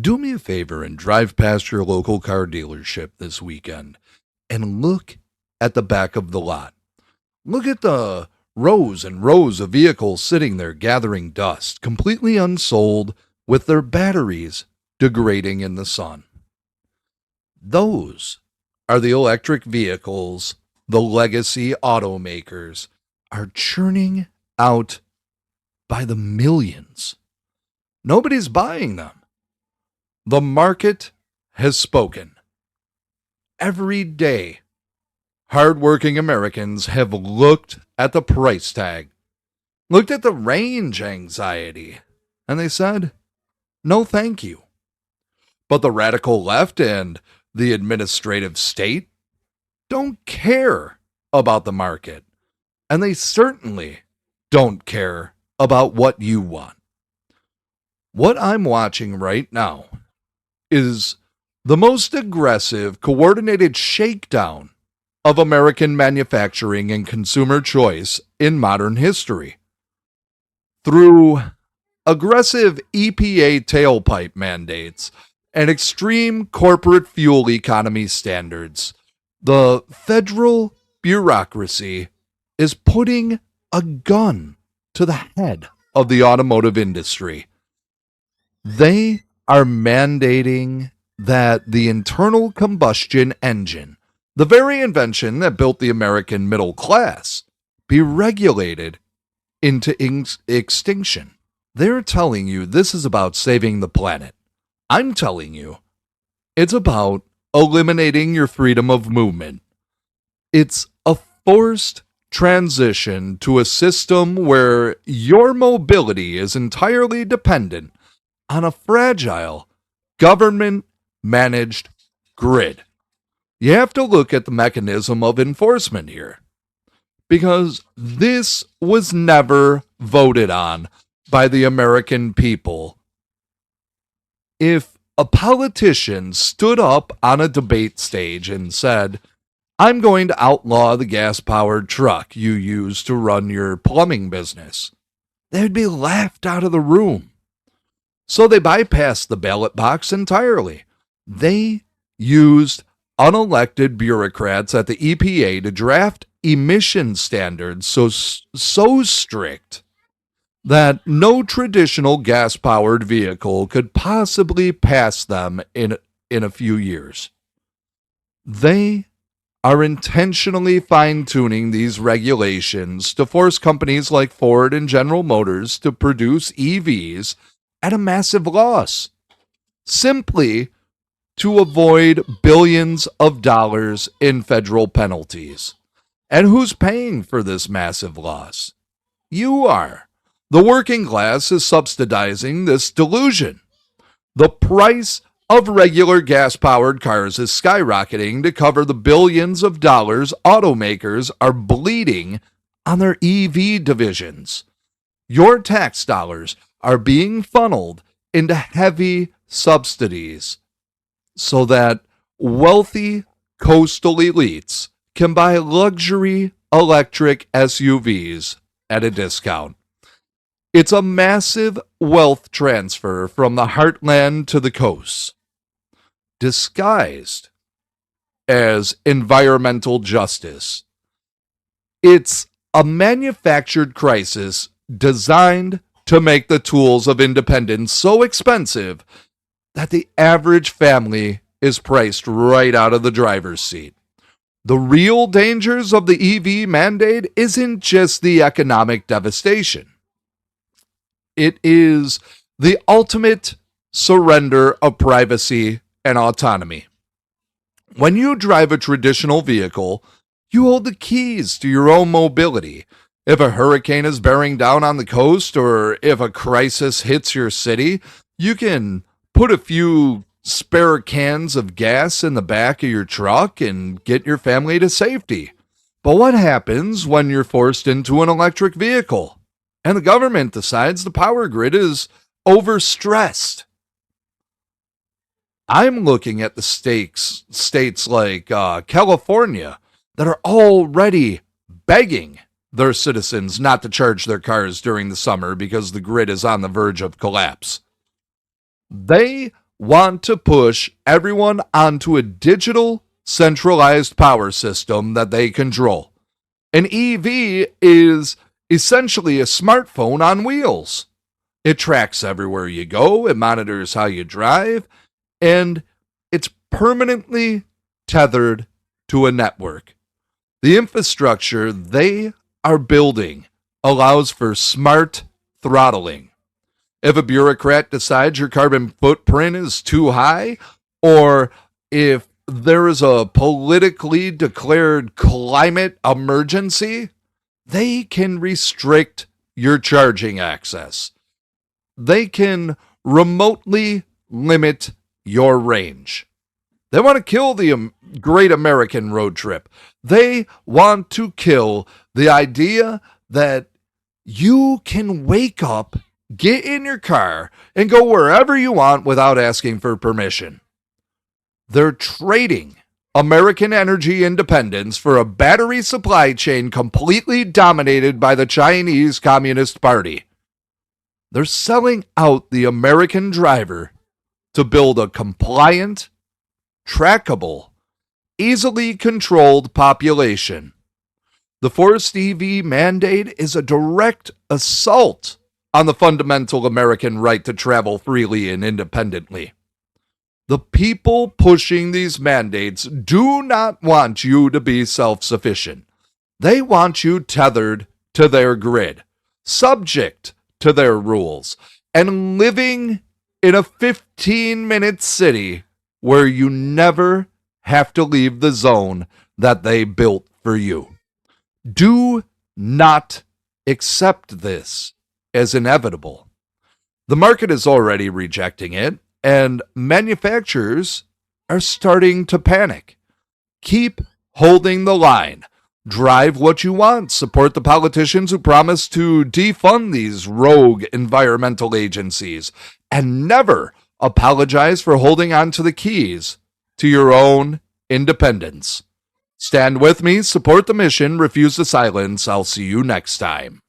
Do me a favor and drive past your local car dealership this weekend and look at the back of the lot. Look at the rows and rows of vehicles sitting there gathering dust, completely unsold, with their batteries degrading in the sun. Those are the electric vehicles the legacy automakers are churning out by the millions. Nobody's buying them. The market has spoken. Every day, hardworking Americans have looked at the price tag, looked at the range anxiety, and they said, no thank you. But the radical left and the administrative state don't care about the market, and they certainly don't care about what you want. What I'm watching right now is the most aggressive, coordinated shakedown of American manufacturing and consumer choice in modern history. Through aggressive EPA tailpipe mandates and extreme corporate fuel economy standards, the federal bureaucracy is putting a gun to the head of the automotive industry. They are mandating that the internal combustion engine, the very invention that built the American middle class, be regulated into extinction. They're telling you this is about saving the planet. I'm telling you it's about eliminating your freedom of movement. It's a forced transition to a system where your mobility is entirely dependent on a fragile, government-managed grid. You have to look at the mechanism of enforcement here, because this was never voted on by the American people. If a politician stood up on a debate stage and said, I'm going to outlaw the gas-powered truck you use to run your plumbing business, they'd be laughed out of the room. So they bypassed the ballot box entirely. They used unelected bureaucrats at the EPA to draft emission standards so strict that no traditional gas-powered vehicle could possibly pass them in a few years. They are intentionally fine-tuning these regulations to force companies like Ford and General Motors to produce EVs at a massive loss, simply to avoid billions of dollars in federal penalties. And who's paying for this massive loss? You are. The working class is subsidizing this delusion. The price of regular gas-powered cars is skyrocketing to cover the billions of dollars automakers are bleeding on their EV divisions. Your tax dollars are being funneled into heavy subsidies so that wealthy coastal elites can buy luxury electric SUVs at a discount. It's a massive wealth transfer from the heartland to the coast, disguised as environmental justice. It's a manufactured crisis designed to make the tools of independence so expensive that the average family is priced right out of the driver's seat. The real dangers of the EV mandate isn't just the economic devastation. It is the ultimate surrender of privacy and autonomy. When you drive a traditional vehicle, you hold the keys to your own mobility. If a hurricane is bearing down on the coast, or if a crisis hits your city, you can put a few spare cans of gas in the back of your truck and get your family to safety. But what happens when you're forced into an electric vehicle and the government decides the power grid is overstressed? I'm looking at the states like California that are already begging their citizens not to charge their cars during the summer because the grid is on the verge of collapse. They want to push everyone onto a digital, centralized power system that they control. An EV is essentially a smartphone on wheels. It tracks everywhere you go, it monitors how you drive, and it's permanently tethered to a network. The infrastructure they are building allows for smart throttling. If a bureaucrat decides your carbon footprint is too high, or if there is a politically declared climate emergency, they can restrict your charging access. They can remotely limit your range. They want to kill the great American road trip. They want to kill the idea that you can wake up, get in your car, and go wherever you want without asking for permission. They're trading American energy independence for a battery supply chain completely dominated by the Chinese Communist Party. They're selling out the American driver to build a compliant, trackable, easily controlled population. The forced EV mandate is a direct assault on the fundamental American right to travel freely and independently. The people pushing these mandates do not want you to be self-sufficient. They want you tethered to their grid, subject to their rules, and living in a 15-minute city where you never have to leave the zone that they built for you. Do not accept this as inevitable. The market is already rejecting it, and manufacturers are starting to panic. Keep holding the line. Drive what you want. Support the politicians who promise to defund these rogue environmental agencies. And never apologize for holding on to the keys to your own independence. Stand with me, support the mission, refuse the silence. I'll see you next time.